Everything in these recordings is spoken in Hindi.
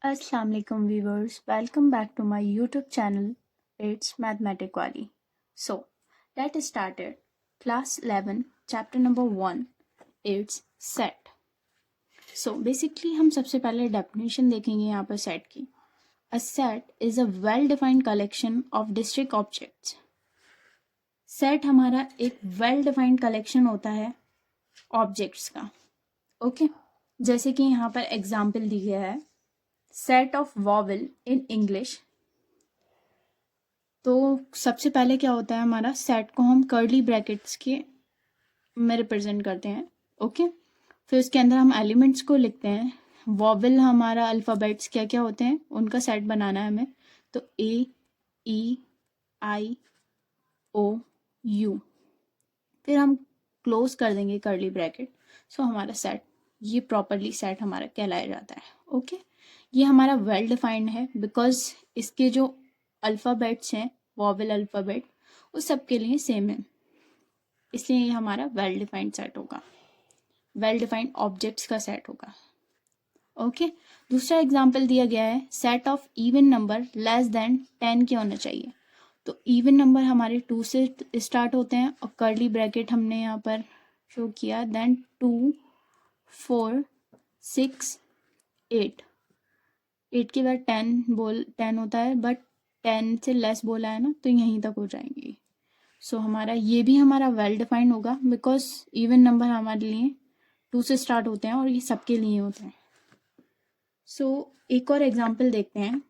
Assalamu alaikum viewers, welcome back to my YouTube channel. It's Mathematic Wali. So, let's start it. Class 11, chapter number 1. It's set. So, basically हम सबसे पहले definition देखेंगे यहाँ पर set की. A set is a well-defined collection of discrete objects. Set हमारा एक well-defined collection होता है objects का. Okay? जैसे कि यहाँ पर example दी गया है. Set of vowel in English. तो सबसे पहले क्या होता है, हमारा सेट को हम कर्ली ब्रैकेट्स के में रिप्रेजेंट करते हैं. ओके, फिर उसके अंदर हम एलिमेंट्स को लिखते हैं. वॉवल हमारा अल्फ़ाबेट्स क्या क्या होते हैं उनका सेट बनाना है हमें. तो ए, ई, आई, ओ, यू. फिर हम क्लोज कर देंगे कर्ली ब्रैकेट. सो हमारा सेट, ये प्रॉपरली सेट हमारा कहलाया जाता है. ओके, ये हमारा वेल डिफाइंड है बिकॉज इसके जो अल्फ़ाबेट्स हैं, वॉवल अल्फ़ाबेट, उस सब के लिए सेम है, इसलिए ये हमारा वेल डिफाइंड सेट होगा, वेल डिफाइंड ऑब्जेक्ट्स का सेट होगा. ओके, दूसरा एग्जांपल दिया गया है set of even number less than 10 के होना चाहिए. तो इवन नंबर हमारे 2 से स्टार्ट होते हैं और कर्ली ब्रैकेट हमने यहाँ पर शो किया. देन 2, 4, 6, 8. 8 के बाद 10 होता है, बट 10 से लेस बोला है ना, तो यहीं तक हो जाएंगे. सो हमारा ये भी हमारा वेल डिफाइंड होगा बिकॉज इवन नंबर हमारे लिए 2 से स्टार्ट होते हैं और ये सबके लिए होते हैं. सो एक और एग्जांपल देखते हैं.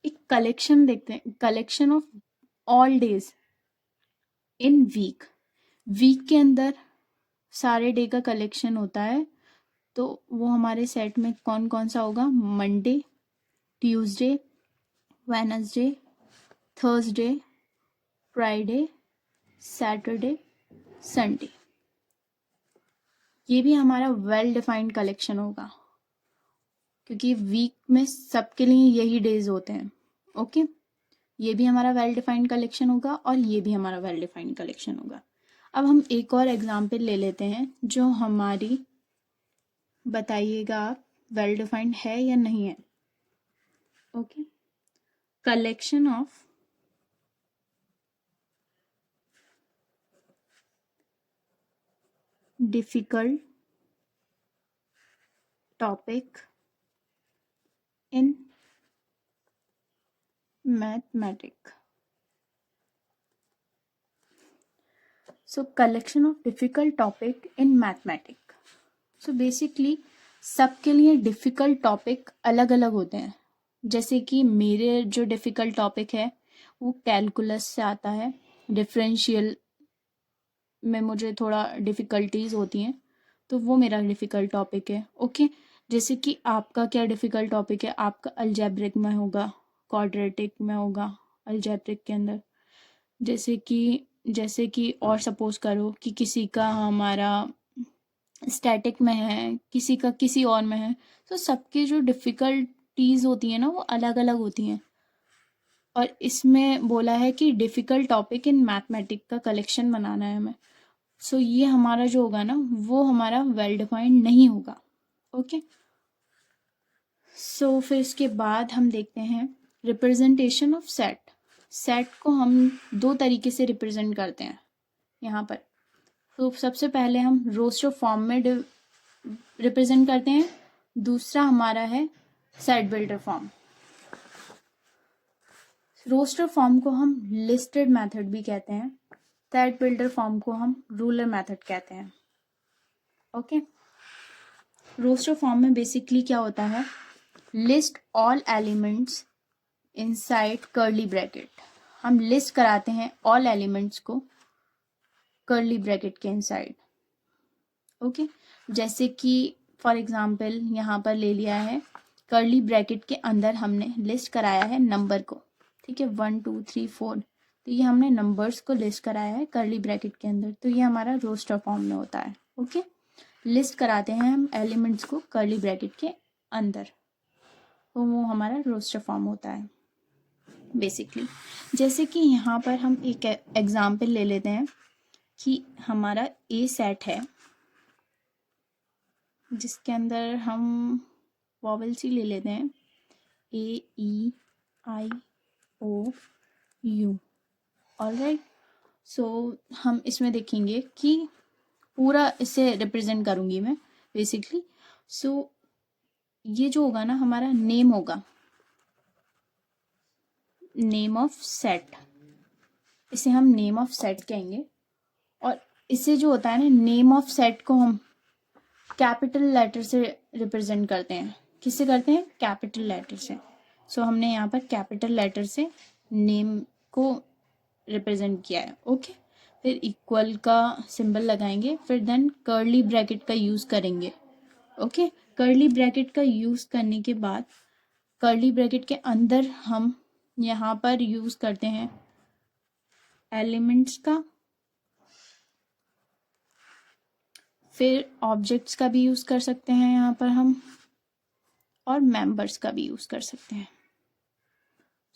एक कलेक्शन देखते हैं, collection of all days in week. Week के अंदर सारे डे का कलेक्शन होता है, तो वो हमारे सेट में कौन कौन सा होगा? Monday, Tuesday, Wednesday, Thursday, Friday, Saturday, Sunday. ये भी हमारा वेल डिफाइंड कलेक्शन होगा क्योंकि वीक में सबके लिए यही डेज होते हैं. ओके, ये भी हमारा वेल डिफाइंड कलेक्शन होगा और ये भी हमारा वेल डिफाइंड कलेक्शन होगा. अब हम एक और एग्जांपल ले लेते हैं जो हमारी, बताइएगा आप वेल डिफाइंड है या नहीं है. Okay, collection of difficult topic in mathematics. So collection of difficult topic in mathematics. So basically सबके लिए डिफ़िकल्ट टॉपिक अलग अलग होते हैं. जैसे कि मेरे जो डिफ़िकल्ट टॉपिक है वो कैलकुलस से आता है. डिफरेंशियल में मुझे थोड़ा डिफ़िकल्टीज होती हैं, तो वो मेरा डिफ़िकल्ट टॉपिक है. ओके, जैसे कि आपका क्या डिफ़िकल्ट टॉपिक है? आपका अलजेब्रिक में होगा, क्वाड्रेटिक में होगा, अलजेब्रिक के अंदर. जैसे कि और सपोज करो कि किसी का हमारा स्टैटिक में है, किसी का किसी और में है, तो सबके जो डिफ़िकल्टीज होती हैं ना वो अलग अलग होती हैं. और इसमें बोला है कि डिफ़िकल्ट टॉपिक इन मैथमेटिक्स का कलेक्शन बनाना है हमें. सो ये हमारा जो होगा ना वो हमारा वेल डिफाइंड नहीं होगा. ओके, सो फिर इसके बाद हम देखते हैं रिप्रेजेंटेशन ऑफ सेट. सेट को हम 2 तरीके से रिप्रेजेंट करते हैं यहाँ पर. तो सबसे पहले हम रोस्टर फॉर्म में रिप्रेजेंट करते हैं. दूसरा हमारा है set builder form. Roster form को हम लिस्टेड मेथड भी कहते हैं. सेट बिल्डर फॉर्म को हम रूलर मेथड कहते हैं. ओके, रोस्टर फॉर्म में बेसिकली क्या होता है? List all elements inside curly bracket. हम लिस्ट कराते हैं ऑल एलिमेंट्स को कर्ली ब्रैकेट के इनसाइड. ओके, जैसे कि फॉर एग्जांपल यहाँ पर ले लिया है, कर्ली ब्रैकेट के अंदर हमने लिस्ट कराया है नंबर को. ठीक है, 1 2 3 4, तो ये हमने नंबर्स को लिस्ट कराया है कर्ली ब्रैकेट के अंदर. तो ये हमारा रोस्टर फॉर्म में होता है. ओके, लिस्ट कराते हैं हम एलिमेंट्स को कर्ली ब्रैकेट के अंदर, तो वो हमारा रोस्टर फॉर्म होता है बेसिकली. जैसे कि यहाँ पर हम एक एग्जांपल ले लेते हैं कि हमारा ए सेट है जिसके अंदर हम वॉवल्स ही ले लेते हैं. AEIOU। ऑलराइट, सो हम इसमें देखेंगे कि पूरा इसे रिप्रेजेंट करूँगी मैं बेसिकली। सो ये जो होगा ना हमारा नेम होगा, नेम ऑफ सेट, इसे हम नेम ऑफ सेट कहेंगे। और इसे जो होता है ना, नेम ऑफ सेट को हम कैपिटल लेटर से रिप्रेजेंट करते हैं। किससे करते हैं? कैपिटल लेटर से। सो हमने यहाँ पर कैपिटल लेटर से नेम को रिप्रेजेंट किया है। ओके, फिर इक्वल का सिंबल लगाएंगे, फिर देन कर्ली ब्रैकेट का यूज़ करेंगे। ओके, कर्ली ब्रैकेट का यूज़ करने के बाद कर्ली ब्रैकेट के अंदर हम यहाँ पर यूज़ करते हैं एलिमेंट्स का, फिर ऑब्जेक्ट्स का भी यूज़ कर सकते हैं यहाँ पर हम, और मेंबर्स का भी यूज़ कर सकते हैं।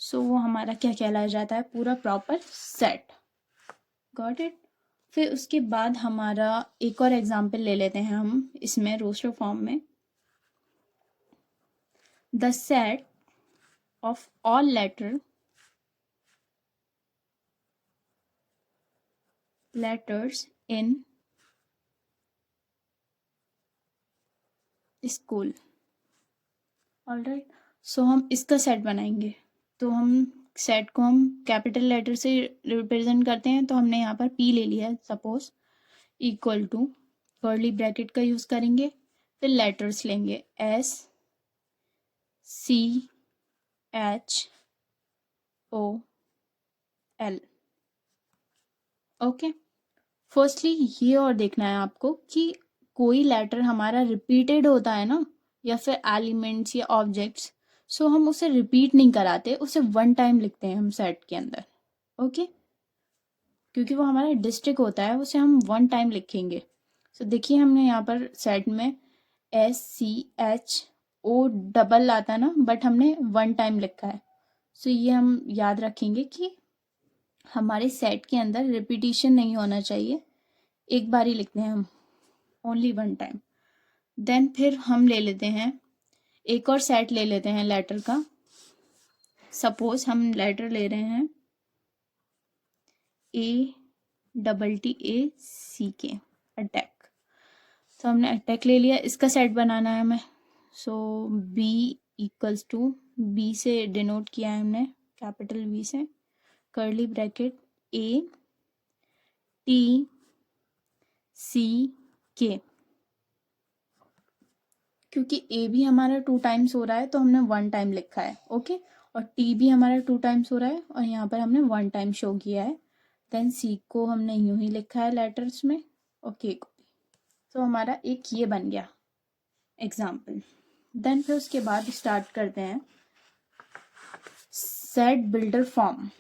सो वो हमारा क्या कहलाया जाता है? पूरा प्रॉपर सेट। Got it? फिर उसके बाद हमारा एक और एग्जांपल ले लेते हैं हम इसमें रोस्टर फॉर्म में। The set of all letters in school. Alright, so हम इसका सेट बनाएंगे। तो हम सेट को हम कैपिटल लेटर से रिप्रेजेंट करते हैं, तो हमने यहाँ पर P ले लिया है suppose, equal to curly bracket का यूज़ करेंगे, फिर लेटर्स लेंगे SCHOL। ओके, फर्स्टली ये और देखना है आपको कि कोई लेटर हमारा रिपीटेड होता है ना, या फिर एलिमेंट्स या ऑब्जेक्ट्स, सो हम उसे रिपीट नहीं कराते, उसे वन टाइम लिखते हैं हम सेट के अंदर। ओके, क्योंकि वो हमारा डिस्ट्रिक्ट होता है, उसे हम वन टाइम लिखेंगे। सो देखिए हमने यहाँ पर सेट में SCHO आता ना, बट हमने वन टाइम लिखा है। सो ये हम याद रखेंगे कि हमारे सेट के अंदर रिपीटिशन नहीं होना चाहिए, एक बार ही लिखते हैं हम, ओनली वन टाइम। देन फिर हम ले लेते हैं एक और सेट ले लेते हैं लेटर का। सपोज हम लेटर ले रहे हैं ATTACK, अटैक। तो हमने अटैक ले लिया, इसका सेट बनाना है हमें। सो B इक्वल्स टू, B से डिनोट किया है हमने, कैपिटल B से, कर्ली ब्रैकेट ATCK। क्योंकि A भी हमारा 2 टाइम्स हो रहा है तो हमने 1 टाइम लिखा है। ओके, और T भी हमारा 2 टाइम्स हो रहा है और यहाँ पर हमने 1 टाइम शो किया है। देन C को हमने यूं ही लिखा है लेटर्स में, और K को भी। तो हमारा एक ये बन गया एग्जाम्पल। देन फिर उसके बाद स्टार्ट करते हैं सेट बिल्डर फॉर्म।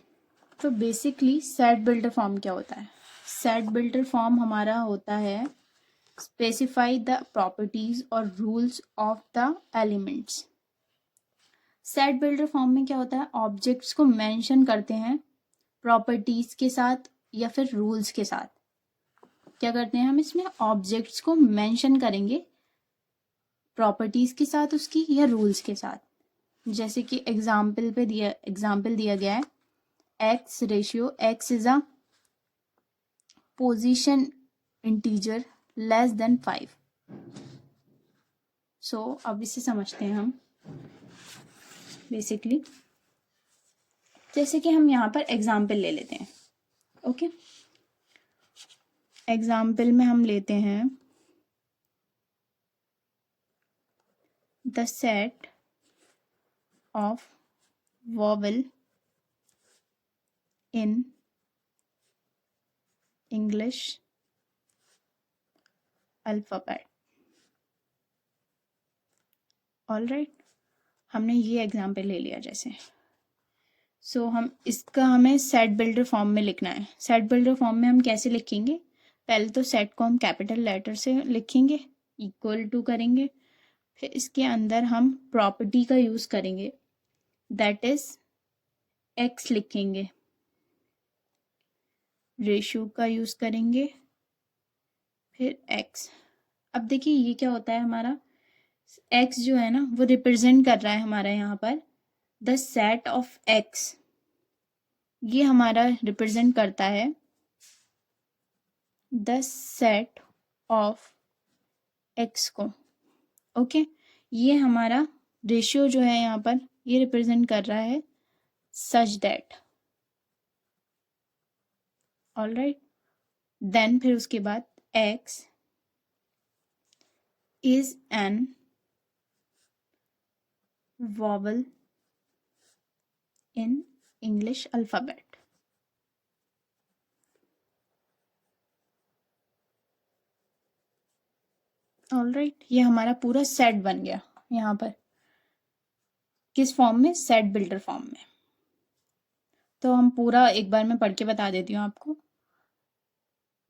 तो बेसिकली सेट बिल्डर फॉर्म क्या होता है? सेट बिल्डर फॉर्म हमारा होता है स्पेसिफाई द प्रॉपर्टीज और rules of the elements. Set builder form में क्या होता है? ऑब्जेक्ट्स को मेंशन करते हैं प्रॉपर्टीज के साथ या फिर रूल्स के साथ। क्या करते हैं हम इसमें? ऑब्जेक्ट्स को मेंशन करेंगे प्रॉपर्टीज के साथ उसकी, या रूल्स के साथ। जैसे कि एग्जाम्पल दिया गया है x ratio, x is a position integer less than 5। सो अब इसे समझते हैं हम बेसिकली। जैसे कि हम यहाँ पर एग्जाम्पल ले लेते हैं। ओके, एग्जाम्पल में हम लेते हैं the set of vowel in English alphabet. Alright, हमने ये एग्जाम्पल ले लिया जैसे। सो हमें सेट बिल्डर फॉर्म में लिखना है। सेट बिल्डर फॉर्म में हम कैसे लिखेंगे? पहले तो सेट को हम कैपिटल लेटर से लिखेंगे, इक्वल टू करेंगे, फिर इसके अंदर हम प्रॉपर्टी का यूज़ करेंगे, दैट इज x लिखेंगे, रेशियो का यूज़ करेंगे, फिर x। अब देखिए ये क्या होता है, हमारा x जो है ना वो रिप्रेजेंट कर रहा है हमारा यहाँ पर द सेट ऑफ एक्स, ये हमारा रिप्रेजेंट करता है द सेट ऑफ एक्स को। ओके, ये हमारा रेशियो जो है यहाँ पर ये रिप्रेजेंट कर रहा है सच दैट। ऑलराइट, देन फिर उसके बाद x is an vowel in English alphabet. Alright, ये हमारा पूरा सेट बन गया यहाँ पर, किस फॉर्म में, सेट बिल्डर फॉर्म में। तो हम पूरा एक बार मैं पढ़ के बता देती हूँ आपको।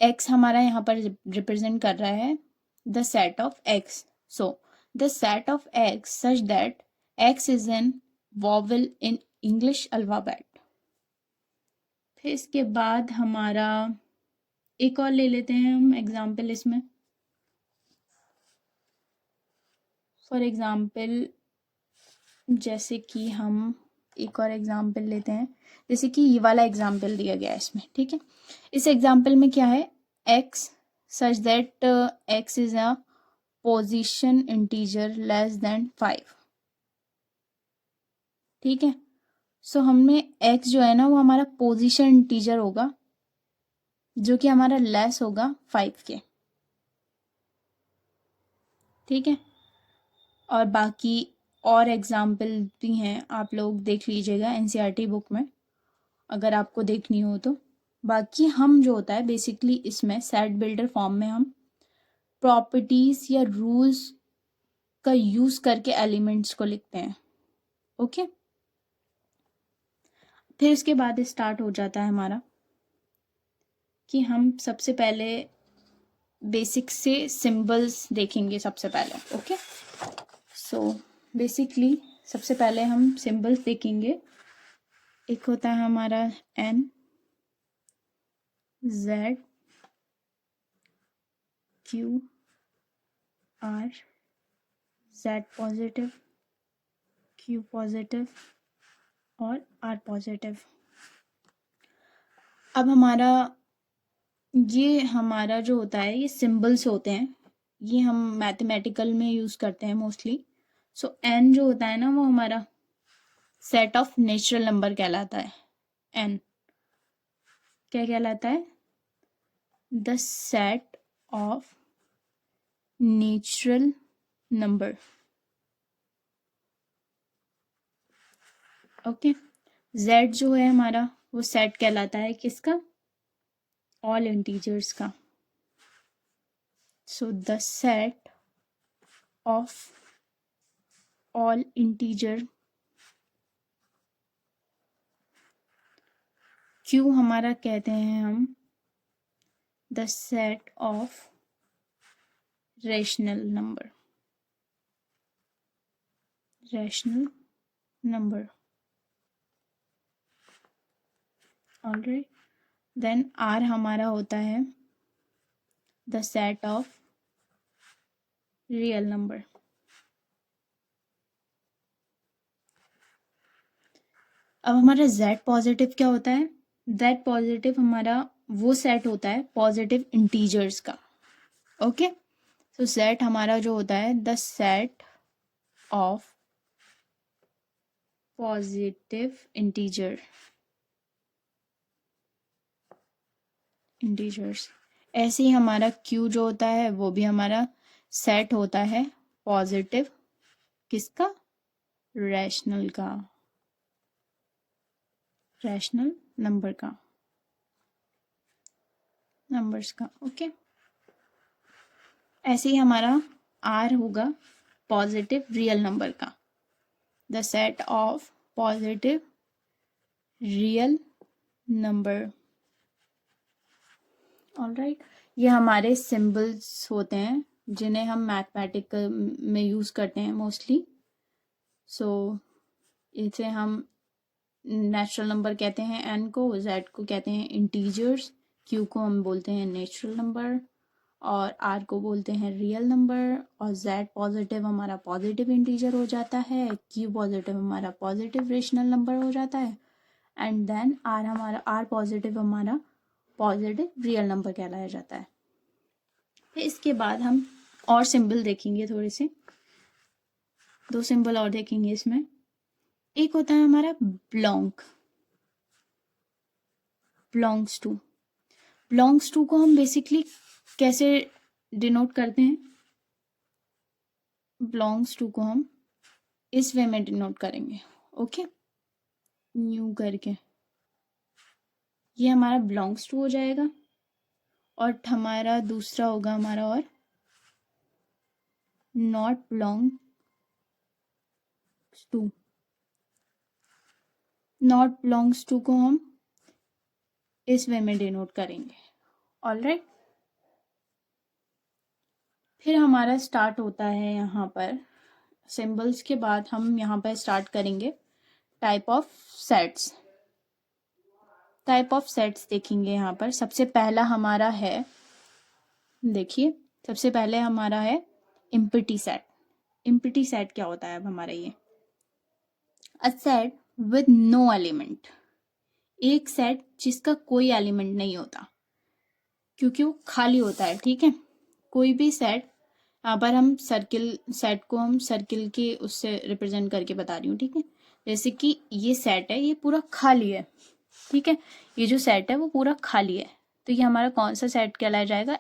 एक्स हमारा यहाँ पर रिप्रेजेंट कर रहा है the set of x, so the set of x such that x is an vowel in English alphabet. फिर इसके बाद हमारा एक और ले लेते हैं हम एग्जाम्पल इसमें। फॉर एग्जाम्पल जैसे कि हम एक और एग्जाम्पल लेते हैं, जैसे कि ये वाला एग्जाम्पल दिया गया है इसमें, ठीक है। इस एग्जाम्पल में क्या है, x such that x is a position integer less than 5, ठीक है। सो हमने एक्स जो है ना वो हमारा पोजीशन इंटीजर होगा जो कि हमारा लेस होगा 5 के, ठीक है। और बाकी और एग्जाम्पल भी हैं, आप लोग देख लीजिएगा एनसीईआरटी बुक में अगर आपको देखनी हो तो। बाकी हम जो होता है बेसिकली इसमें सेट बिल्डर फॉर्म में हम प्रॉपर्टीज या रूल्स का यूज करके एलिमेंट्स को लिखते हैं। ओके, फिर इसके बाद स्टार्ट हो जाता है हमारा कि हम सबसे पहले बेसिक से सिंबल्स देखेंगे सबसे पहले। ओके, सो बेसिकली सबसे पहले हम सिंबल्स देखेंगे। एक होता है हमारा N, Z, Q, R, Z positive, Q positive और आर पॉजिटिव। अब ये हमारा जो होता है ये सिंबल्स होते हैं, ये हम मैथमेटिकल में यूज़ करते हैं मोस्टली। सो एन जो होता है ना वो हमारा सेट ऑफ नेचुरल नंबर कहलाता है। एन क्या कहलाता है, the set of natural number. Okay, Z जो है हमारा वो सेट कहलाता है किसका, ऑल इंटीजर्स का। So the set of all integer. Q हमारा कहते हैं हम the set of rational number, rational number. Alright, then R हमारा होता है the set of real number. अब हमारा जेड पॉजिटिव क्या होता है, जेड पॉजिटिव हमारा वो सेट होता है पॉजिटिव इंटीजर्स का। ओके, सो सेट हमारा जो होता है the set of positive integers. ऐसे ही हमारा क्यू जो होता है वो भी हमारा सेट होता है पॉजिटिव किसका, रैशनल का, रैशनल नंबर का, नंबर्स का। ओके, ऐसे ही हमारा आर होगा पॉजिटिव रियल नंबर का, the set of positive real number. Alright, ये हमारे सिंबल्स होते हैं जिन्हें हम मैथमेटिकल में यूज़ करते हैं मोस्टली। सो इसे हम नेचुरल नंबर कहते हैं एन को, जेड को कहते हैं इंटीजर्स, क्यू को हम बोलते हैं नेचुरल नंबर और आर को बोलते हैं रियल नंबर, और जेड पॉजिटिव हमारा पॉजिटिव इंटीजर हो जाता है, क्यू पॉजिटिव हमारा पॉजिटिव रेशनल नंबर हो जाता है, एंड देन आर पॉजिटिव हमारा पॉजिटिव रियल नंबर कहलाया जाता है। फिर इसके बाद हम और सिंबल देखेंगे, थोड़े से 2 सिंबल और देखेंगे इसमें। एक होता है हमारा बिलोंग्स टू को हम बेसिकली कैसे डिनोट करते हैं? बिलोंग्स टू को हम इस वे में डिनोट करेंगे, ओके, न्यू करके, ये हमारा बिलोंग्स टू हो जाएगा। और हमारा दूसरा होगा हमारा और नॉट बिलोंग्स टू को हम इस वे में डिनोट करेंगे, ऑलराइट। फिर हमारा स्टार्ट होता है यहाँ पर सिंबल्स के बाद हम यहाँ पर स्टार्ट करेंगे टाइप ऑफ सेट्स देखेंगे। यहाँ पर सबसे पहला हमारा है, देखिए सबसे पहले हमारा है इम्पिटी सेट क्या होता है? अब हमारा ये a set with no element, एक सेट जिसका कोई एलिमेंट नहीं होता, क्योंकि वो खाली होता है, ठीक है। कोई भी सेट, यहाँ पर हम सेट को हम सर्किल के उससे रिप्रेजेंट करके बता रही हूँ, ठीक है। जैसे कि ये सेट है, ये पूरा खाली है, ठीक है, ये जो सेट है वो पूरा खाली है, तो ये हमारा कौन सा सेट कहलाया जाएगा?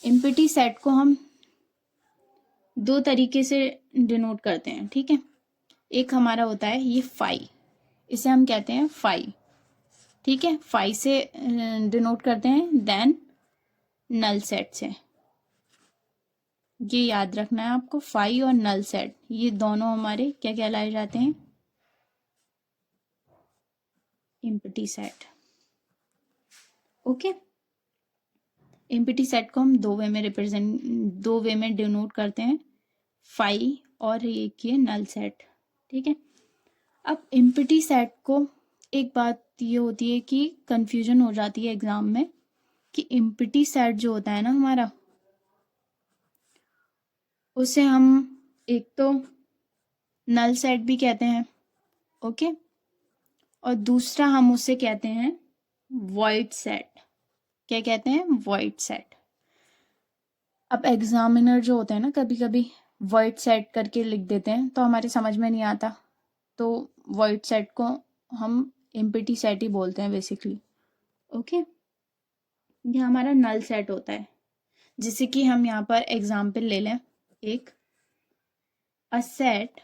इम्पिटी सेट को हम 2 तरीके से डिनोट करते हैं, ठीक है। एक हमारा होता है ये फाई, इसे हम कहते हैं फाई, ठीक है, फाई से डिनोट करते हैं। देन नल सेट से, ये याद रखना है आपको, फाई और नल सेट ये दोनों हमारे क्या कहलाए जाते हैं? Empty set, okay. Empty set को हम 2 वे में डिनोट करते हैं, फाई और एक ये नल सेट, ठीक है। अब इम्पिटी सेट को एक बात ये होती है कि कंफ्यूजन हो जाती है एग्जाम में कि इम्पिटी सेट जो होता है ना हमारा, उसे हम एक तो नल सेट भी कहते हैं, ओके, और दूसरा हम उसे कहते हैं वॉइड सेट। क्या कहते हैं? Void set. अब एग्जामिनर जो होते हैं ना, कभी कभी वॉइड सेट करके लिख देते हैं, तो हमारे समझ में नहीं आता, तो वॉइड सेट को हम इम्पिटी सेट ही बोलते हैं बेसिकली, ओके। ये हमारा नल सेट होता है, जैसे कि हम यहाँ पर एग्जाम्पल ले लें एक, a set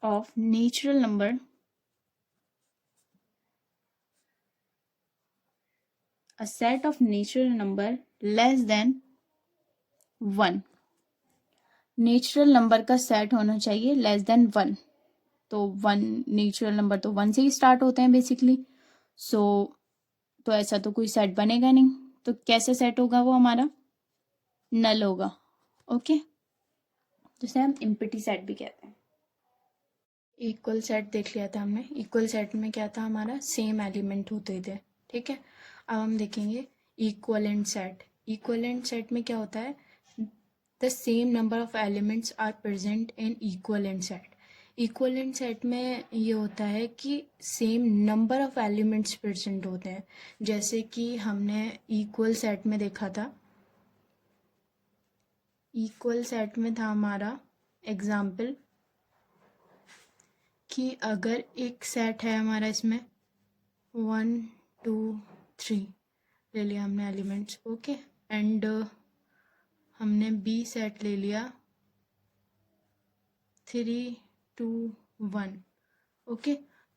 of natural number, a set of natural number less than 1, natural number का सेट होना चाहिए लेस देन 1, तो 1 नेचुरल नंबर तो 1 से ही स्टार्ट होते हैं बेसिकली, सो तो ऐसा तो कोई सेट बनेगा नहीं, तो कैसे सेट होगा वो हमारा? नल होगा, ओके, जिसे हम इम्पिटी सेट भी कहते हैं। इक्वल सेट देख लिया था हमने, इक्वल सेट में क्या था हमारा? सेम एलिमेंट होते थे, ठीक है। अब हम देखेंगे इक्वलेंट सेट में क्या होता है? The same number of elements are present in equivalent set में ये होता है कि same number of elements present होते हैं, जैसे कि हमने इक्वल सेट में देखा था, इक्वल सेट में था हमारा एग्जाम्पल कि अगर एक सेट है हमारा, इसमें 1 2 3 ले लिया हमने एलिमेंट्स, ओके, एंड हमने बी सेट ले लिया 3 2 1, ओके,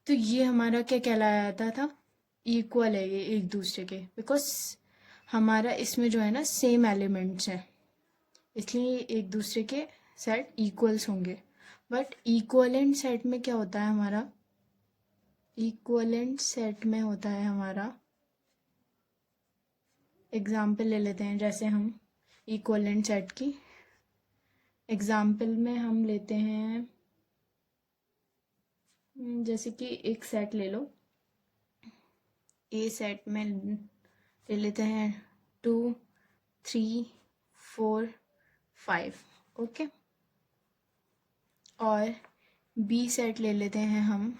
तो ये हमारा क्या कहलाया था? इक्वल है ये एक दूसरे के, बिकॉज हमारा इसमें जो है ना सेम एलिमेंट्स हैं, इसलिए एक दूसरे के सेट इक्वल्स होंगे। बट इक्वलेंट सेट में क्या होता है हमारा? इक्वलेंट सेट में होता है हमारा, एग्जाम्पल ले लेते हैं, जैसे हम इक्वलेंट सेट की एग्जाम्पल में हम लेते हैं, जैसे कि एक सेट ले लो ए सेट में ले लेते हैं 2 3 4 5, ओके। और बी सेट ले लेते हैं हम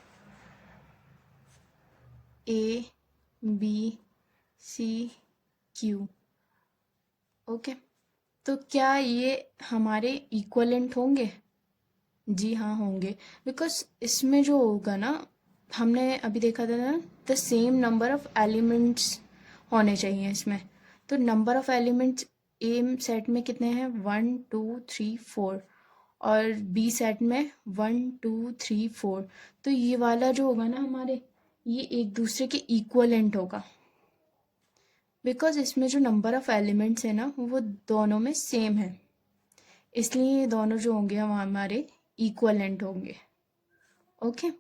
A B C Q, okay. तो क्या ये हमारे इक्वलेंट होंगे? जी हाँ होंगे, बिकॉज इसमें जो होगा ना, हमने अभी देखा था ना, the same number of elements होने चाहिए इसमें। तो number of elements A set में कितने हैं? 1 2 3 4, और बी सेट में 1 2 3 4। तो ये वाला जो होगा ना हमारे, ये एक दूसरे के इक्वलेंट होगा, बिकॉज इसमें जो नंबर ऑफ एलिमेंट्स है ना वो दोनों में सेम है, इसलिए ये दोनों जो होंगे हम हमारे इक्वलेंट होंगे, ओके।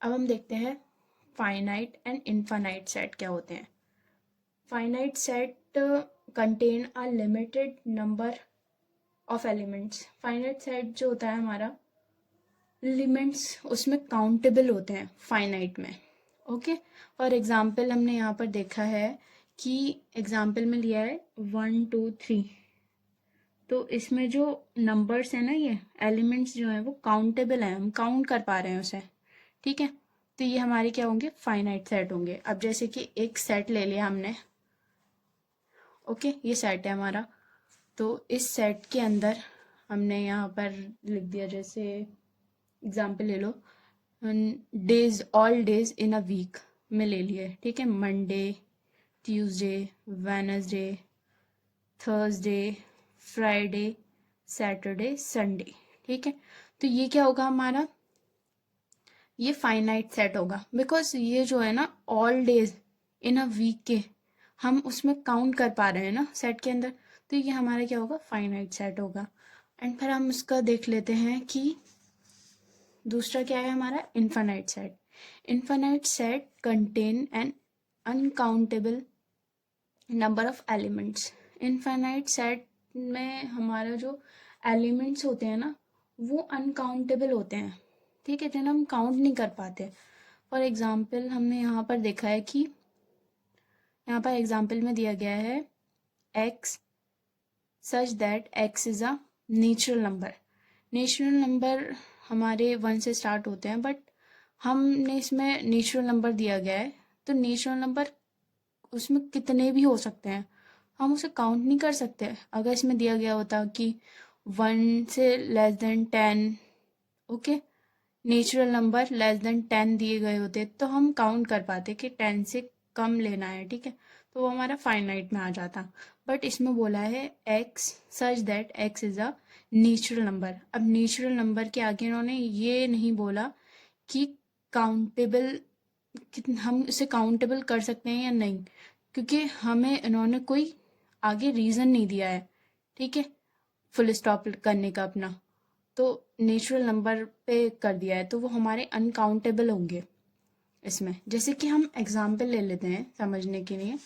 अब हम देखते हैं फाइनाइट एंड इनफाइनाइट सेट क्या होते हैं। Finite set contain a limited number of elements. Finite set जो होता है हमारा, लिमिट्स उसमें काउंटेबल होते हैं फाइनाइट में, ओके। फॉर एग्जांपल हमने यहाँ पर देखा है कि एग्जांपल में लिया है 1 2 3, तो इसमें जो नंबर्स हैं ना, ये एलिमेंट्स जो हैं वो काउंटेबल हैं, हम काउंट कर पा रहे हैं उसे, ठीक है। तो ये हमारे क्या होंगे? फाइनाइट सेट होंगे। अब जैसे कि एक सेट ले लिया हमने, ओके, ये सेट है हमारा। तो इस सेट के अंदर हमने यहाँ पर लिख दिया, जैसे एग्जांपल ले लो, days, all days in a week में ले लिए, ठीक है। Monday, Tuesday, Wednesday, Thursday, Friday, Saturday, Sunday, ठीक है। तो ये क्या होगा हमारा? ये फाइनाइट सेट होगा, बिकॉज ये जो है ना all days in a week के हम उसमें काउंट कर पा रहे हैं ना सेट के अंदर, तो ये हमारा क्या होगा? फाइनाइट सेट होगा। एंड फिर हम उसका देख लेते हैं कि दूसरा क्या है हमारा? Infinite set. Infinite set contain N uncountable number of elements. Infinite set में हमारा जो एलिमेंट्स होते हैं ना वो अनकाउंटेबल होते हैं, ठीक है, जिन्हें हम काउंट नहीं कर पाते। फॉर एग्जाम्पल हमने यहाँ पर देखा है कि यहाँ पर एग्जाम्पल में दिया गया है x such that x is a natural number. Natural number हमारे 1 से स्टार्ट होते हैं, बट हमने इसमें नेचुरल नंबर दिया गया है, तो नेचुरल नंबर उसमें कितने भी हो सकते हैं, हम उसे काउंट नहीं कर सकते। अगर इसमें दिया गया होता कि 1 से less than 10, okay, natural number less than 10 दिए गए होते तो हम काउंट कर पाते कि 10 से कम लेना है, ठीक है, तो वो हमारा फाइनाइट में आ जाता। बट इसमें बोला है x such that x is a natural number. अब नेचुरल नंबर के आगे इन्होंने ये नहीं बोला कि काउंटेबल, हम इसे काउंटेबल कर सकते हैं या नहीं, क्योंकि हमें इन्होंने कोई आगे रीज़न नहीं दिया है, ठीक है, फुल स्टॉप करने का अपना। तो नेचुरल नंबर पे कर दिया है तो वो हमारे अनकाउंटेबल होंगे इसमें। जैसे कि हम एग्जाम्पल ले लेते हैं समझने के लिए।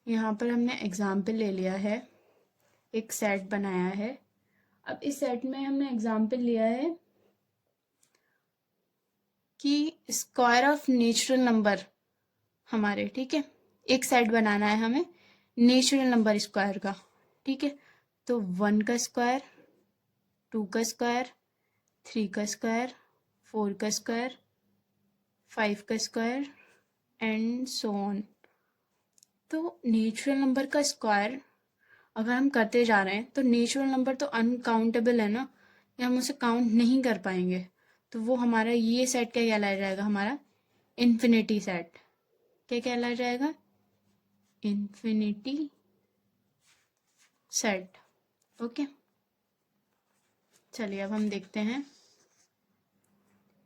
यहाँ पर हमने एग्जाम्पल ले लिया है, एक सेट बनाया है। अब इस सेट में हमने एग्जाम्पल लिया है कि स्क्वायर ऑफ नेचुरल नंबर हमारे, ठीक है, एक सेट बनाना है हमें नेचुरल नंबर स्क्वायर का, ठीक है। तो 1 का स्क्वायर, 2 का स्क्वायर, 3 का स्क्वायर, 4 का स्क्वायर, 5 का स्क्वायर एंड सो ऑन। तो नेचुरल नंबर का स्क्वायर अगर हम करते जा रहे हैं तो नेचुरल नंबर तो अनकाउंटेबल है ना, या हम उसे काउंट नहीं कर पाएंगे, तो वो हमारा ये सेट क्या कहलाया जाएगा? हमारा इन्फिनिटी सेट। क्या कहलाया जाएगा? Infinity set, okay. चलिए अब हम देखते हैं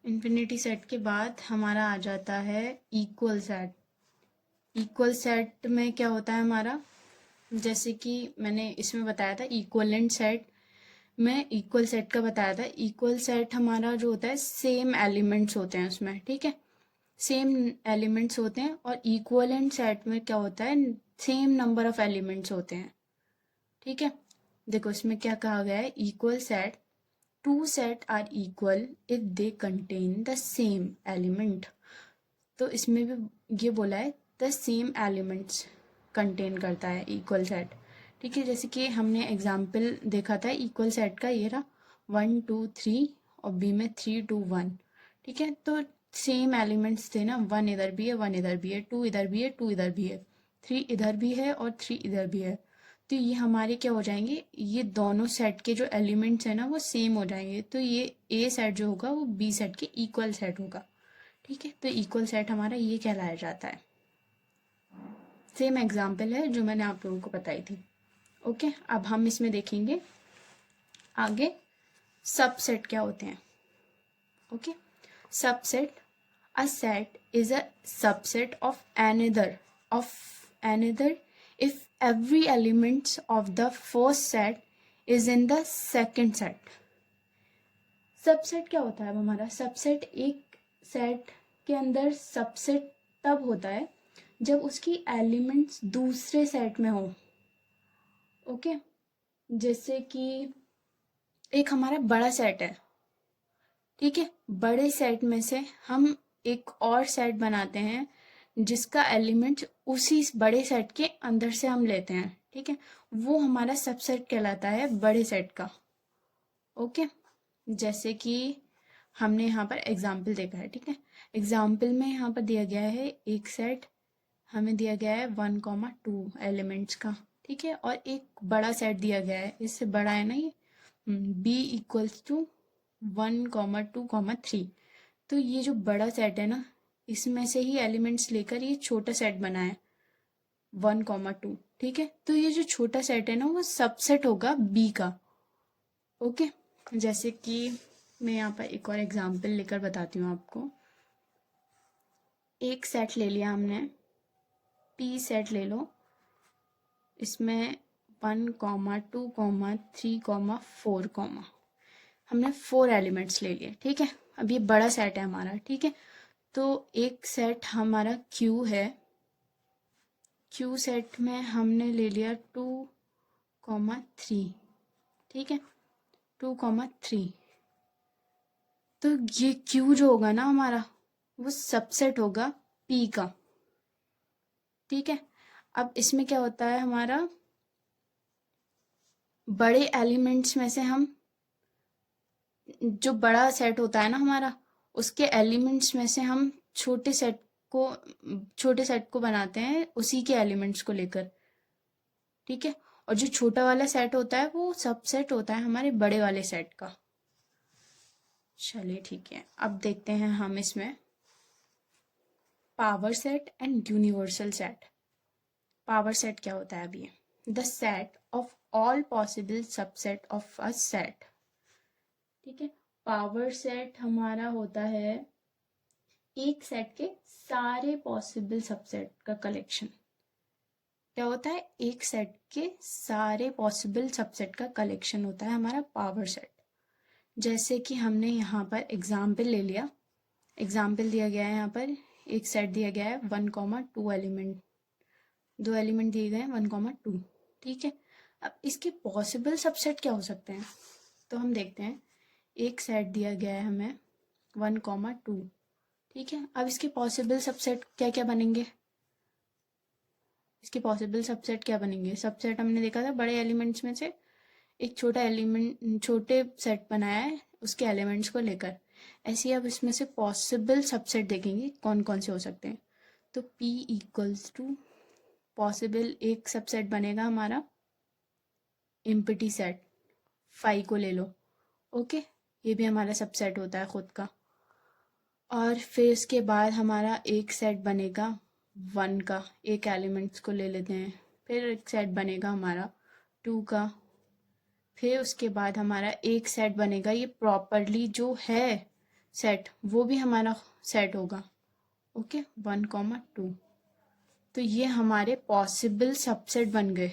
इन्फिनिटी सेट के बाद हमारा आ जाता है इक्वल सेट। इक्वल सेट में क्या होता है हमारा? जैसे कि मैंने इसमें बताया था इक्वलेंट सेट में, इक्वल सेट का बताया था। इक्वल सेट हमारा जो होता है सेम एलिमेंट्स होते हैं उसमें, ठीक है, सेम एलिमेंट्स होते हैं। और इक्वलेंट सेट में क्या होता है? सेम नंबर ऑफ एलिमेंट्स होते हैं, ठीक है। देखो इसमें क्या कहा गया है, equal set, two set are equal if they contain the same element. तो इसमें भी ये बोला है द सेम एलिमेंट्स कंटेन करता है इक्वल सेट। ठीक है, जैसे कि हमने एग्जाम्पल देखा था इक्वल सेट का, ये रहा 1 2 3 और बी में 3 2 1। ठीक है, तो सेम एलिमेंट्स थे ना, 1 इधर भी है 1 इधर भी है, 2 इधर भी है 2 इधर भी है, 3 इधर भी है और 3 इधर भी है। तो ये हमारे क्या हो जाएंगे, ये दोनों सेट के जो एलिमेंट्स हैं ना वो सेम हो जाएंगे। तो ये ए सेट जो होगा वो बी सेट के इक्वल सेट होगा। ठीक है, तो इक्वल सेट हमारा ये कहलाया जाता है। सेम एग्जाम्पल है जो मैंने आप लोगों को बताई थी। ओके, अब हम इसमें देखेंगे आगे सबसेट क्या होते हैं। Okay, subset, a set is a subset of another if every element of the first set is in the second set। Subset क्या होता है अब हमारा, सबसेट एक सेट के अंदर सबसेट तब होता है जब उसकी एलिमेंट्स दूसरे सेट में हो। ओके, जैसे कि एक हमारा बड़ा सेट है। ठीक है, बड़े सेट में से हम एक और सेट बनाते हैं जिसका एलिमेंट उसी बड़े सेट के अंदर से हम लेते हैं। ठीक है, वो हमारा सबसेट कहलाता है बड़े सेट का। ओके, जैसे कि हमने यहाँ पर एग्जाम्पल देखा है। ठीक है, एग्जाम्पल में यहाँ पर दिया गया है एक सेट, हमें दिया गया है 1,2 एलिमेंट्स का। ठीक है, और एक बड़ा सेट दिया गया है, इससे बड़ा है ना ये, b इक्वल्स टू 1,2,3। तो ये जो बड़ा सेट है ना, इसमें से ही एलिमेंट्स लेकर ये छोटा सेट बना है 1,2। ठीक है, तो ये जो छोटा सेट है ना वो सबसेट होगा b का। ओके, जैसे कि मैं यहाँ पर एक और एग्जांपल लेकर बताती हूँ आपको। एक सेट ले लिया हमने, p सेट ले लो, इसमें 1,2,3,4, हमने 4 एलिमेंट्स ले लिए। ठीक है, अब ये बड़ा सेट है हमारा। ठीक है, तो एक सेट हमारा Q है, Q सेट में हमने ले लिया 2,3। ठीक है, 2,3। तो ये Q जो होगा ना हमारा वो सबसेट होगा P का। ठीक है, अब इसमें क्या होता है, हमारा बड़े एलिमेंट्स में से हम, जो बड़ा सेट होता है ना हमारा, उसके एलिमेंट्स में से हम छोटे सेट को बनाते हैं उसी के एलिमेंट्स को लेकर। ठीक है, और जो छोटा वाला सेट होता है वो सबसेट होता है हमारे बड़े वाले सेट का। चलिए ठीक है, अब देखते हैं हम इसमें power set and universal set. Power set क्या होता है, अभी the set of all possible subset of a set. ठीक है, पावर सेट हमारा होता है एक सेट के सारे पॉसिबल सबसेट का कलेक्शन। क्या होता है, एक सेट के सारे पॉसिबल सबसेट का कलेक्शन होता है हमारा पावर सेट। जैसे कि हमने यहाँ पर एग्जाम्पल ले लिया, एग्जाम्पल दिया गया है यहाँ पर, एक सेट दिया गया है 1,2 एलिमेंट, 2 एलिमेंट दिए गए हैं 1,2। ठीक है, अब इसके पॉसिबल सबसेट क्या हो सकते हैं, तो हम देखते हैं। एक सेट दिया गया है हमें 1,2। ठीक है, अब इसके पॉसिबल सबसेट क्या क्या बनेंगे, इसके पॉसिबल सबसेट क्या बनेंगे, सबसेट हमने देखा था बड़े एलिमेंट्स में से एक छोटा एलिमेंट, छोटे सेट बनाया है उसके एलिमेंट्स को लेकर। ऐसे ही अब इसमें से पॉसिबल सबसेट देखेंगे कौन कौन से हो सकते हैं। तो P इक्वल्स टू पॉसिबल एक सबसेट बनेगा हमारा एम्प्टी सेट, 5 को ले लो। ओके, ये भी हमारा सबसेट होता है खुद का। और फिर इसके बाद हमारा एक सेट बनेगा 1 का, एक एलिमेंट्स को ले लेते हैं। फिर एक सेट बनेगा हमारा 2 का। फिर उसके बाद हमारा एक सेट बनेगा, ये प्रॉपरली जो है सेट वो भी हमारा सेट होगा। ओके, 1,2। तो ये हमारे पॉसिबल सबसेट बन गए।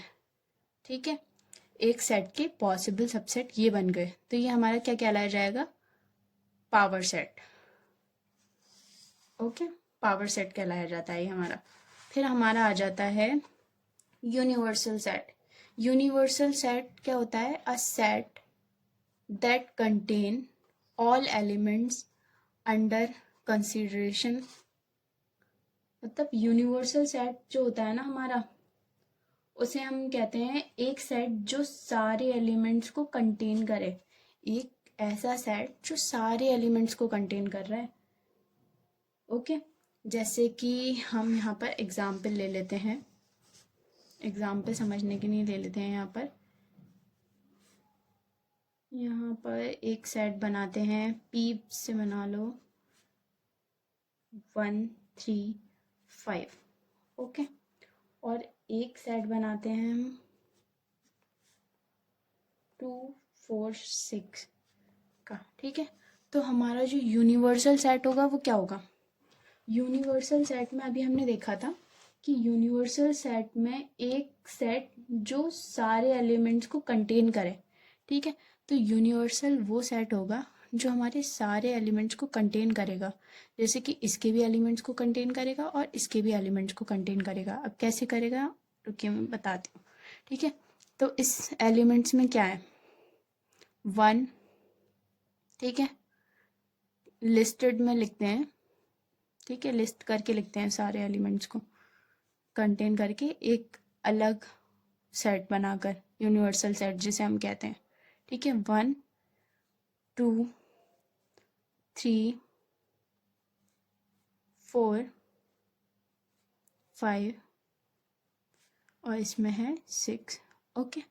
ठीक है, एक सेट के पॉसिबल सबसेट ये बन गए, तो ये हमारा क्या कहलाया जाएगा, power set. Okay, power set कहलाया जाता है ये हमारा। फिर हमारा आ जाता है यूनिवर्सल सेट। यूनिवर्सल सेट क्या होता है, a set that contain all elements under consideration मतलब यूनिवर्सल सेट जो होता है ना हमारा, उसे हम कहते हैं एक सेट जो सारे एलिमेंट्स को कंटेन करे। एक ऐसा सेट जो सारे एलिमेंट्स को कंटेन कर रहा है। ओके, जैसे कि हम यहाँ पर एग्जाम्पल ले लेते हैं, एग्जाम्पल समझने के लिए ले लेते हैं। यहाँ पर एक सेट बनाते हैं, पी से बना लो 1 3 5। ओके, और एक सेट बनाते हैं हम 2 4 6 का। ठीक है, तो हमारा जो यूनिवर्सल सेट होगा वो क्या होगा? यूनिवर्सल सेट में अभी हमने देखा था कि यूनिवर्सल सेट में एक सेट जो सारे एलिमेंट्स को कंटेन करे। ठीक है, तो यूनिवर्सल वो सेट होगा जो हमारे सारे एलिमेंट्स को कंटेन करेगा, जैसे कि इसके भी एलिमेंट्स को कंटेन करेगा और इसके भी एलिमेंट्स को कंटेन करेगा। अब कैसे करेगा, रुकिए मैं बताती हूँ। ठीक है, तो इस एलिमेंट्स में क्या है? 1, ठीक है, लिस्टेड में लिखते हैं। ठीक है, लिस्ट करके लिखते हैं सारे एलिमेंट्स को कंटेन करके एक अलग सेट बनाकर, यूनिवर्सल सेट जिसे हम कहते हैं। ठीक है, 1 2 3 4 5 और इसमें है 6। Okay,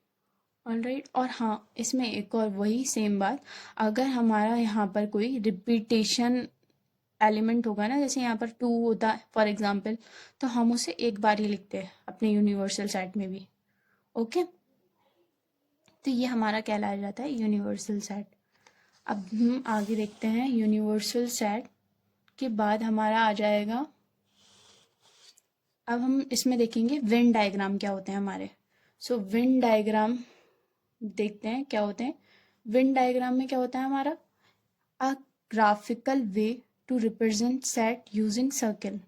alright. और हाँ, इसमें एक और वही सेम बात, अगर हमारा यहाँ पर कोई रिपीटेशन एलिमेंट होगा ना, जैसे यहाँ पर 2 होता है फॉर एग्जांपल, तो हम उसे एक बार ही लिखते हैं अपने यूनिवर्सल सेट में भी। ओके, तो ये हमारा कहलाया जाता है यूनिवर्सल सेट। अब हम आगे देखते हैं, यूनिवर्सल सेट के बाद हमारा आ जाएगा, अब हम इसमें देखेंगे वेन डायग्राम क्या होते हैं हमारे। सो वेन डायग्राम देखते हैं क्या होते हैं। वेन डायग्राम में क्या होता है हमारा? A graphical way to represent set using circle.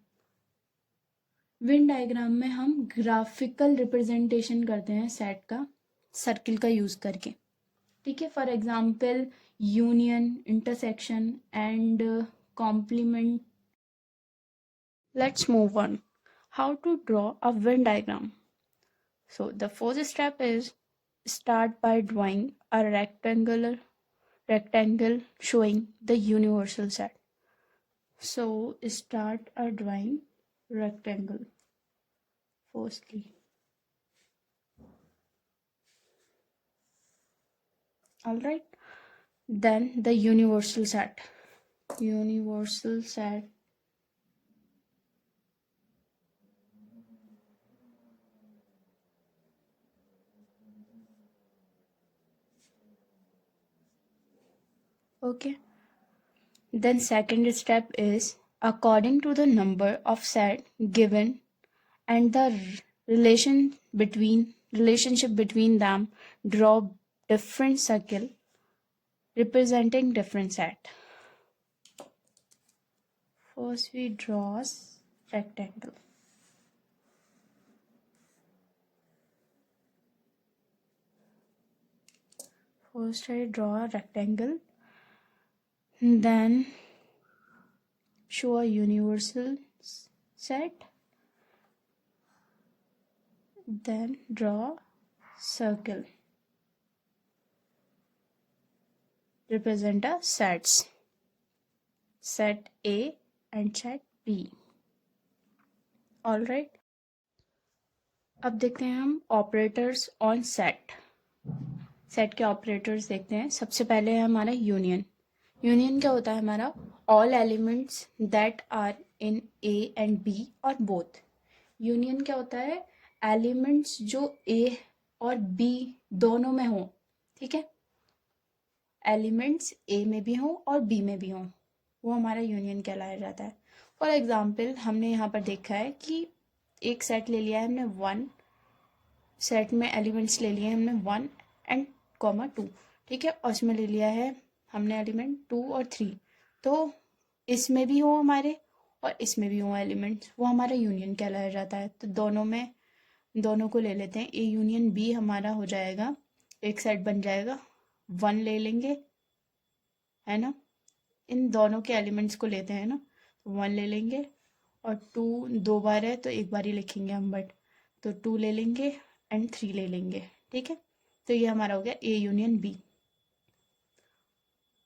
Venn diagram में हम ग्राफिकल रिप्रेजेंटेशन करते हैं सेट का सर्किल का यूज करके। ठीक है, for example union, intersection and complement. Let's move on. How to draw a Venn diagram. So the first step is start by drawing a rectangle showing the universal set. So start a drawing rectangle firstly. Alright. Then the universal set. Universal set. Okay. Then second step is according to the number of set given and the relationship between them, draw different circle representing different set. First we draw rectangle. First I draw a rectangle, then show a universal set, then draw circle represent a sets, set A and set B. Alright, अब देखते हैं हम ऑपरेटर्स ऑन सेट। सेट के ऑपरेटर्स देखते हैं। सबसे पहले है हमारा यूनियन। यूनियन क्या होता है हमारा? All elements that are in A and B और बोथ। यूनियन क्या होता है? एलिमेंट्स जो ए और बी दोनों में हो। ठीक है, एलिमेंट्स ए में भी हो और बी में भी हो, वो हमारा यूनियन कहलाया जाता है। फॉर एग्जाम्पल हमने यहाँ पर देखा है कि एक सेट ले लिया है हमने 1, सेट में एलिमेंट्स ले लिए हमने 1 एंड 2। ठीक है, और इसमें ले लिया है हमने एलिमेंट 2 और 3। तो इसमें भी हो हमारे और इसमें भी हो एलिमेंट्स, वो हमारा यूनियन कहलाया जाता है। तो दोनों को ले लेते हैं। ए यूनियन बी हमारा हो जाएगा, एक सेट बन जाएगा, 1 ले लेंगे, है ना, इन दोनों के एलिमेंट्स को लेते हैं ना, 1 ले लेंगे और 2 2 बार है तो एक बार ही लिखेंगे हम, बट तो 2 ले लेंगे एंड 3 ले लेंगे, ठीक है। तो ये हमारा हो गया A यूनियन B।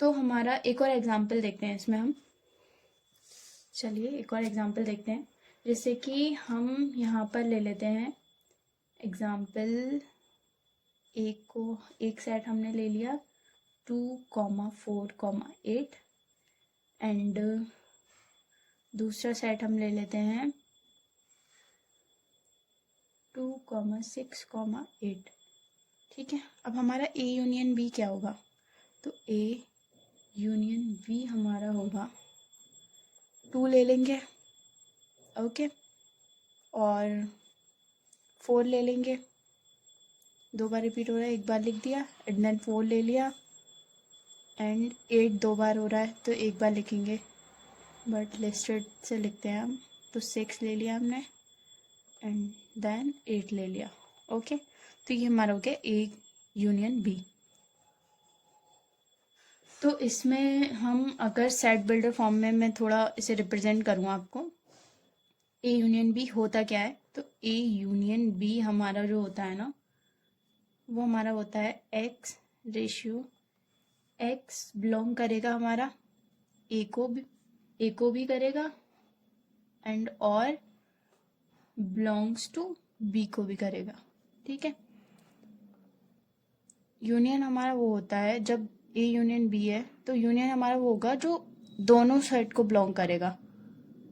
तो हमारा एक और एग्जाम्पल देखते हैं इसमें हम, चलिए एक और एग्जाम्पल देखते हैं। जैसे कि हम यहाँ पर ले लेते हैं एग्जाम्पल, एक सेट हमने ले लिया 2,4,8 एंड दूसरा सेट हम ले लेते हैं 2,6,8, ठीक है। अब हमारा A यूनियन B क्या होगा, तो A यूनियन B हमारा होगा 2 ले लेंगे, ओके, और 4 ले लेंगे, 2 बार रिपीट हो रहा है, एक बार लिख दिया, एंड देन 4 ले लिया, एंड 8 2 बार हो रहा है तो एक बार लिखेंगे, बट लिस्टेड से लिखते हैं हम, तो 6 ले लिया हमने एंड देन 8 ले लिया, ओके। तो ये हमारा हो गया A यूनियन B। तो इसमें हम अगर सेट बिल्डर फॉर्म में मैं थोड़ा इसे रिप्रेजेंट करूँ आपको, A यूनियन B होता क्या है, तो A यूनियन B हमारा जो होता है ना, वो हमारा होता है X रेशियो, X बिलोंग करेगा हमारा A को भी करेगा एंड और बिलोंग्स टू B को भी करेगा, ठीक है। यूनियन हमारा वो होता है जब A यूनियन B है, तो यूनियन हमारा वो होगा जो दोनों सेट को बिलोंग करेगा,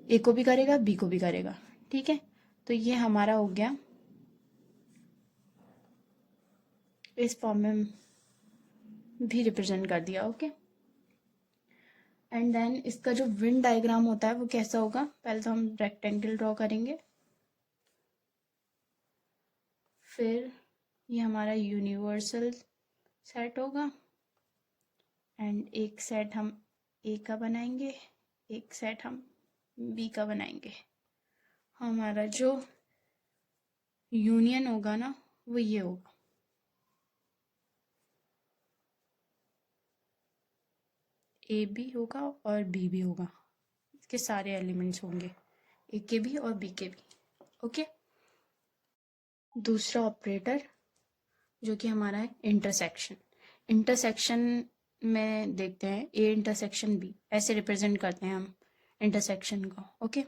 A को भी करेगा B को भी करेगा, ठीक है। तो ये हमारा हो गया, इस फॉर्म में भी रिप्रेजेंट कर दिया, ओके। एंड देन इसका जो विन डायग्राम होता है वो कैसा होगा, पहले तो हम रेक्टेंगल ड्रॉ करेंगे, फिर ये हमारा यूनिवर्सल सेट होगा एंड एक सेट हम A का बनाएंगे, एक सेट हम B का बनाएंगे। हमारा जो यूनियन होगा ना वो ये होगा, A भी होगा और B भी होगा, इसके सारे एलिमेंट्स होंगे, A के भी और B के भी, ओके। दूसरा ऑपरेटर जो कि हमारा है इंटरसेक्शन। इंटरसेक्शन में देखते हैं A इंटरसेक्शन B, ऐसे रिप्रेजेंट करते हैं हम इंटरसेक्शन को, ओके।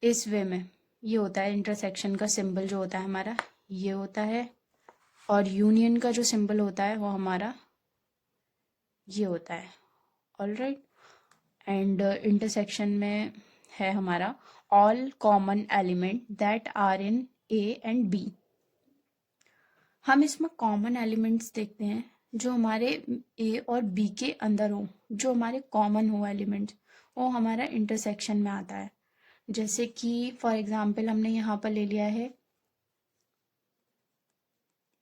इस वे में ये होता है, इंटरसेक्शन का सिंबल जो होता है हमारा ये होता है, और यूनियन का जो सिंबल होता है वो हमारा ये होता है, ऑलराइट। एंड इंटरसेक्शन में है हमारा all common element that are in A and B। हम इसमें कॉमन एलिमेंट्स देखते हैं जो हमारे A और B के अंदर हो, जो हमारे कॉमन हो एलिमेंट्स, वो हमारा इंटरसेक्शन में आता है। जैसे कि फॉर एग्जांपल हमने यहाँ पर ले लिया है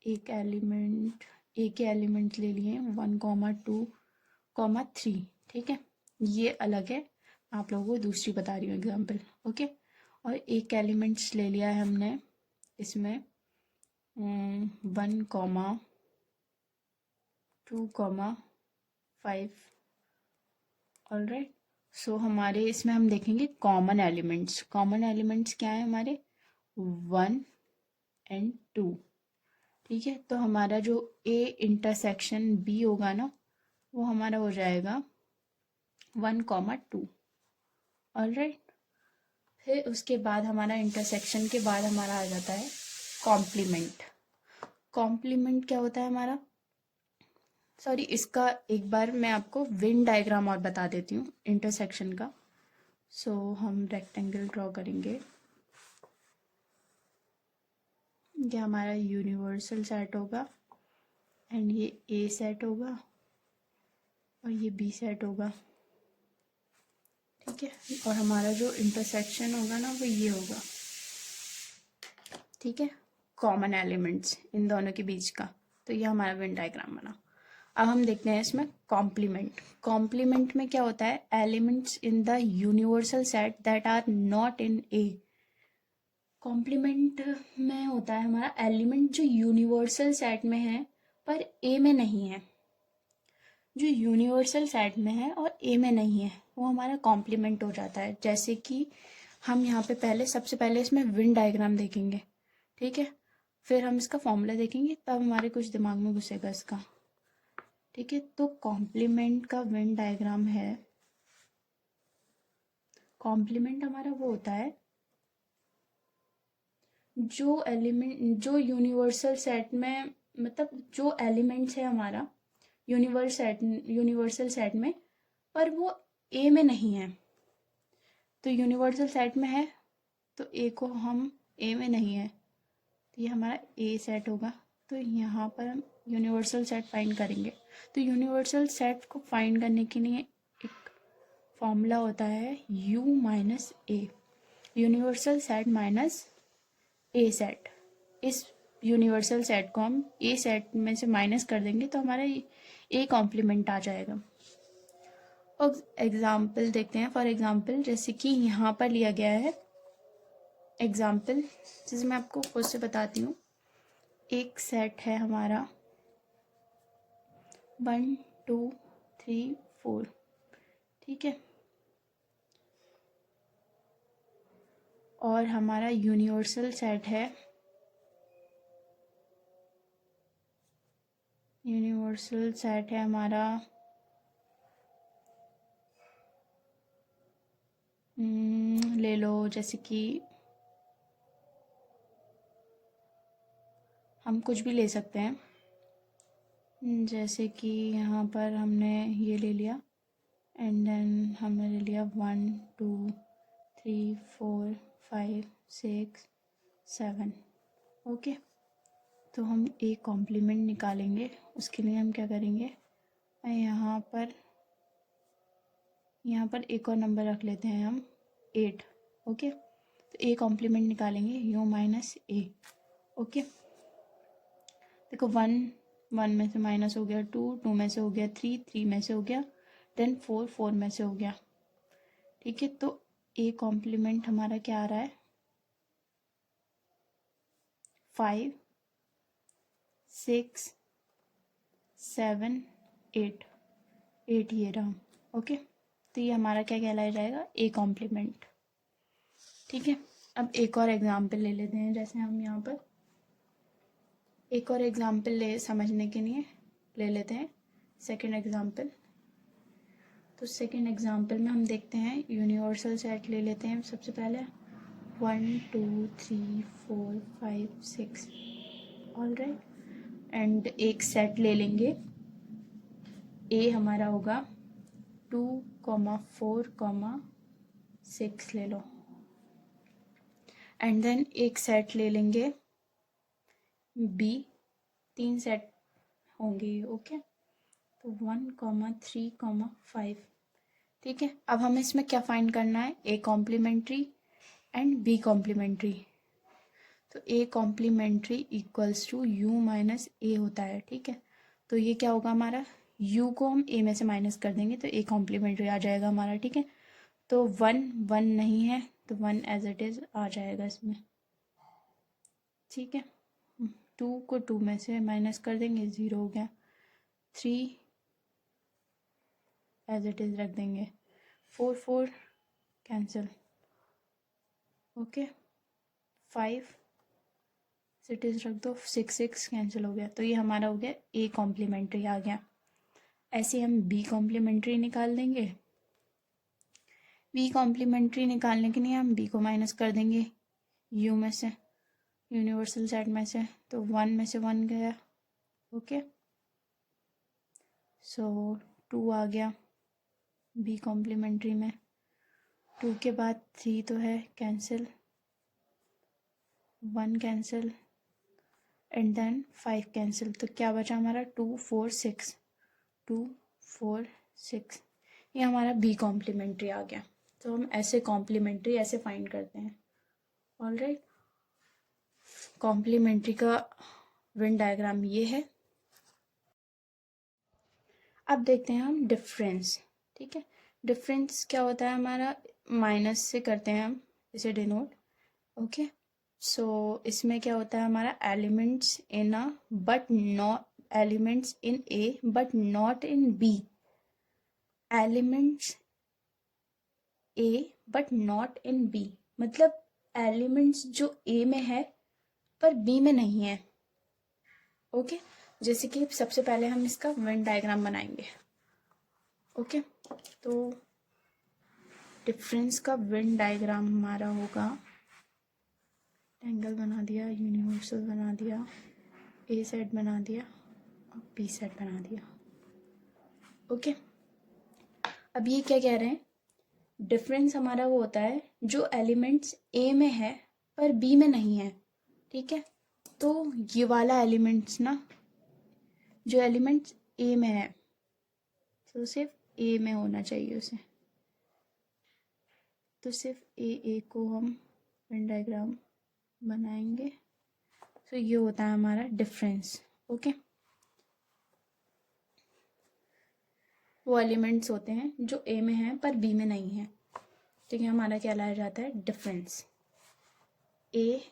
एक एलिमेंट, A के एलिमेंट ले लिए 1,2,3, ठीक है, ये अलग है, आप लोगों को दूसरी बता रही हूँ एग्जाम्पल, ओके। और एक एलिमेंट्स ले लिया है हमने इसमें 1,2,5, ऑलराइट। सो हमारे इसमें हम देखेंगे कॉमन एलिमेंट्स, कॉमन एलिमेंट्स क्या है हमारे 1 एंड 2, ठीक है। तो हमारा जो A इंटरसेक्शन B होगा ना वो हमारा हो जाएगा 1,2, ऑलराइट। फिर उसके बाद हमारा इंटरसेक्शन के बाद हमारा आ जाता है कॉम्प्लीमेंट। कॉम्प्लीमेंट क्या होता है हमारा, सॉरी इसका एक बार मैं आपको वेन डायग्राम और बता देती हूँ इंटरसेक्शन का। सो हम रेक्टेंगल ड्रॉ करेंगे, ये हमारा यूनिवर्सल सेट होगा एंड ये A सेट होगा और ये B सेट होगा, ठीक है। और हमारा जो इंटरसेक्शन होगा ना वो ये होगा, ठीक है, कॉमन एलिमेंट्स इन दोनों के बीच का। तो ये हमारा वेन डायग्राम बना। अब हम देखते हैं इसमें कॉम्प्लीमेंट। कॉम्प्लीमेंट में क्या होता है, elements in the universal set that are not in A। Complement में होता है हमारा एलिमेंट जो यूनिवर्सल सेट में है पर A में नहीं है। जो यूनिवर्सल सेट में है और ए में नहीं है वो हमारा कॉम्प्लीमेंट हो जाता है। जैसे कि हम यहाँ पे सबसे पहले इसमें विन डायग्राम देखेंगे, ठीक है, फिर हम इसका फॉर्मूला देखेंगे, तब हमारे कुछ दिमाग में घुसेगा इसका, ठीक है। तो कॉम्प्लीमेंट का विन डायग्राम है, कॉम्प्लीमेंट हमारा वो होता है जो यूनिवर्सल सेट में, मतलब जो एलिमेंट्स है हमारा यूनिवर्सल सेट में, पर वो ए में नहीं है। तो यूनिवर्सल सेट में है तो ए को हम, ए में नहीं है तो ये हमारा ए सेट होगा। तो यहाँ पर हम यूनिवर्सल सेट फाइंड करेंगे। तो यूनिवर्सल सेट को फाइंड करने के लिए एक फॉर्मूला होता है u माइनस ए, यूनिवर्सल सेट माइनस ए सेट। इस यूनिवर्सल सेट को हम ए सेट में से माइनस कर देंगे तो हमारा ए कॉम्प्लीमेंट आ जाएगा। और एग्जाम्पल देखते हैं। फॉर एग्जाम्पल जैसे कि यहाँ पर लिया गया है एग्जाम्पल, जैसे मैं आपको खुद से बताती हूँ। एक सेट है हमारा 1 2 3 4, ठीक है, और हमारा यूनिवर्सल सेट है, हमारा ले लो, जैसे कि हम कुछ भी ले सकते हैं। जैसे कि यहाँ पर हमने ये ले लिया एंड देन हमने ले लिया 1 2 3 4 5 6 7, ओके। तो हम एक कॉम्प्लीमेंट निकालेंगे। उसके लिए हम क्या करेंगे, यहाँ पर एक और नंबर रख लेते हैं हम 8, ओके। तो ए कॉम्प्लीमेंट निकालेंगे u माइनस ए, ओके। देखो 1 में से माइनस हो गया, 2 में से हो गया, 3 में से हो गया, देन 4 में से हो गया, ठीक है। तो ए कॉम्प्लीमेंट हमारा क्या आ रहा है, 5 6 7 8, 8 ये रहा, ओके। तो ये हमारा क्या कहलाया जाएगा, ए कॉम्प्लीमेंट, ठीक है। अब एक और एग्जाम्पल ले लेते हैं। जैसे हम यहाँ पर एक और एग्जाम्पल समझने के लिए ले लेते हैं सेकंड एग्जाम्पल। तो सेकंड एग्जाम्पल में हम देखते हैं यूनिवर्सल सेट ले लेते हैं सबसे पहले 1 2 3 4 5 6, ऑलराइट। एंड एक सेट ले लेंगे, ए हमारा होगा 2 4 6 ले लो। एंड देन एक सेट ले लेंगे बी, 3 सेट होंगे, ओके। तो 1 3 5, ठीक है। अब हमें इसमें क्या फाइंड करना है, A complementary and B complementary. तो A complementary equals to U minus A होता है, ठीक है। तो ये क्या होगा हमारा, यू को हम ए में से माइनस कर देंगे तो ए कॉम्प्लीमेंट्री आ जाएगा हमारा, ठीक है। तो 1 नहीं है तो 1 एज इट इज आ जाएगा इसमें, ठीक है। 2 को 2 में से माइनस कर देंगे, 0 हो गया। 3 एज इट इज रख देंगे, 4 कैंसिल, ओके। 5 इट इज रख दो, 6 कैंसिल हो गया। तो ये हमारा हो गया ए कॉम्प्लीमेंट्री आ गया। ऐसे हम बी कॉम्प्लीमेंट्री निकाल देंगे। बी कॉम्प्लीमेंट्री निकालने के लिए हम बी को माइनस कर देंगे यू में से, यूनिवर्सल सेट में से। तो 1 में से 1 गया, ओके। सो 2 आ गया बी कॉम्प्लीमेंट्री में। 2 के बाद 3 तो है, cancel, 1 cancel and then 5 cancel. तो क्या बचा हमारा, 2 4 6, 2 4 6, ये हमारा बी कॉम्प्लीमेंट्री आ गया। तो हम ऐसे कॉम्प्लीमेंट्री ऐसे फाइंड करते हैं, ऑलराइट। कॉम्प्लीमेंट्री का वेन डायग्राम ये है। अब देखते हैं हम डिफरेंस, ठीक है। डिफरेंस क्या होता है हमारा, माइनस से करते हैं हम इसे डिनोट, ओके। सो इसमें क्या होता है हमारा, elements in A but not elements in A but not in B, elements A but not in B मतलब एलिमेंट्स जो ए में है पर बी में नहीं है। ओके, जैसे कि सबसे पहले हम इसका वेन डायग्राम बनाएंगे। ओके, तो डिफरेंस का वेन डायग्राम हमारा होगा, एंगल बना दिया, यूनिवर्सल बना दिया, ए सेट बना दिया और बी सेट बना दिया। ओके, अब ये क्या कह रहे हैं, डिफरेंस हमारा वो होता है जो एलिमेंट्स ए में है पर बी में नहीं है। ठीक है, तो ये वाला एलिमेंट्स ना, जो एलिमेंट्स ए में है तो सिर्फ ए में होना चाहिए उसे, तो सिर्फ ए को हम वेन डायग्राम बनाएंगे। तो ये होता है हमारा डिफरेंस। ओके, वो एलिमेंट्स होते हैं जो ए में हैं पर बी में नहीं है। तो ये हमारा क्या लाया जाता है, डिफरेंस, ए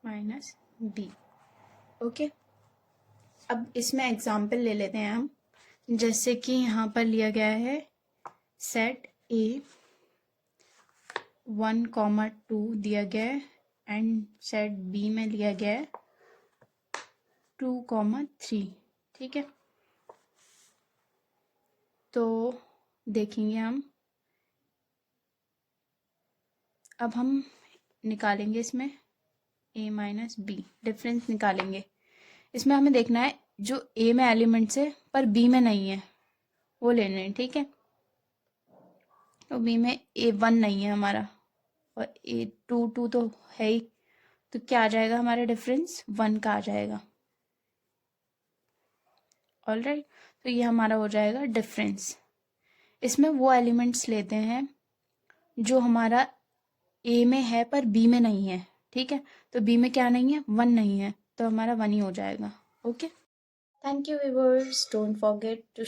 माइनस बी। ओके, अब इसमें एग्जाम्पल ले लेते हैं हम, जैसे कि यहाँ पर लिया गया है सेट ए 1,2 दिया गया है एंड सेट बी में लिया गया है 2,3। ठीक है, तो देखेंगे हम, अब हम निकालेंगे इसमें a माइनस बी, डिफरेंस निकालेंगे। इसमें हमें देखना है जो a में एलिमेंट्स है पर b में नहीं है वो लेने हैं। ठीक है, तो b में a1 नहीं है हमारा और a2 तो है ही, तो क्या आ जाएगा हमारा डिफरेंस, 1 का आ जाएगा। ऑलराइट, तो ये हमारा हो जाएगा डिफरेंस। इसमें वो एलिमेंट्स लेते हैं जो हमारा ए में है पर बी में नहीं है। ठीक है, तो बी में क्या नहीं है, 1 नहीं है, तो हमारा 1 ही हो जाएगा। Okay, thank you viewers, don't forget to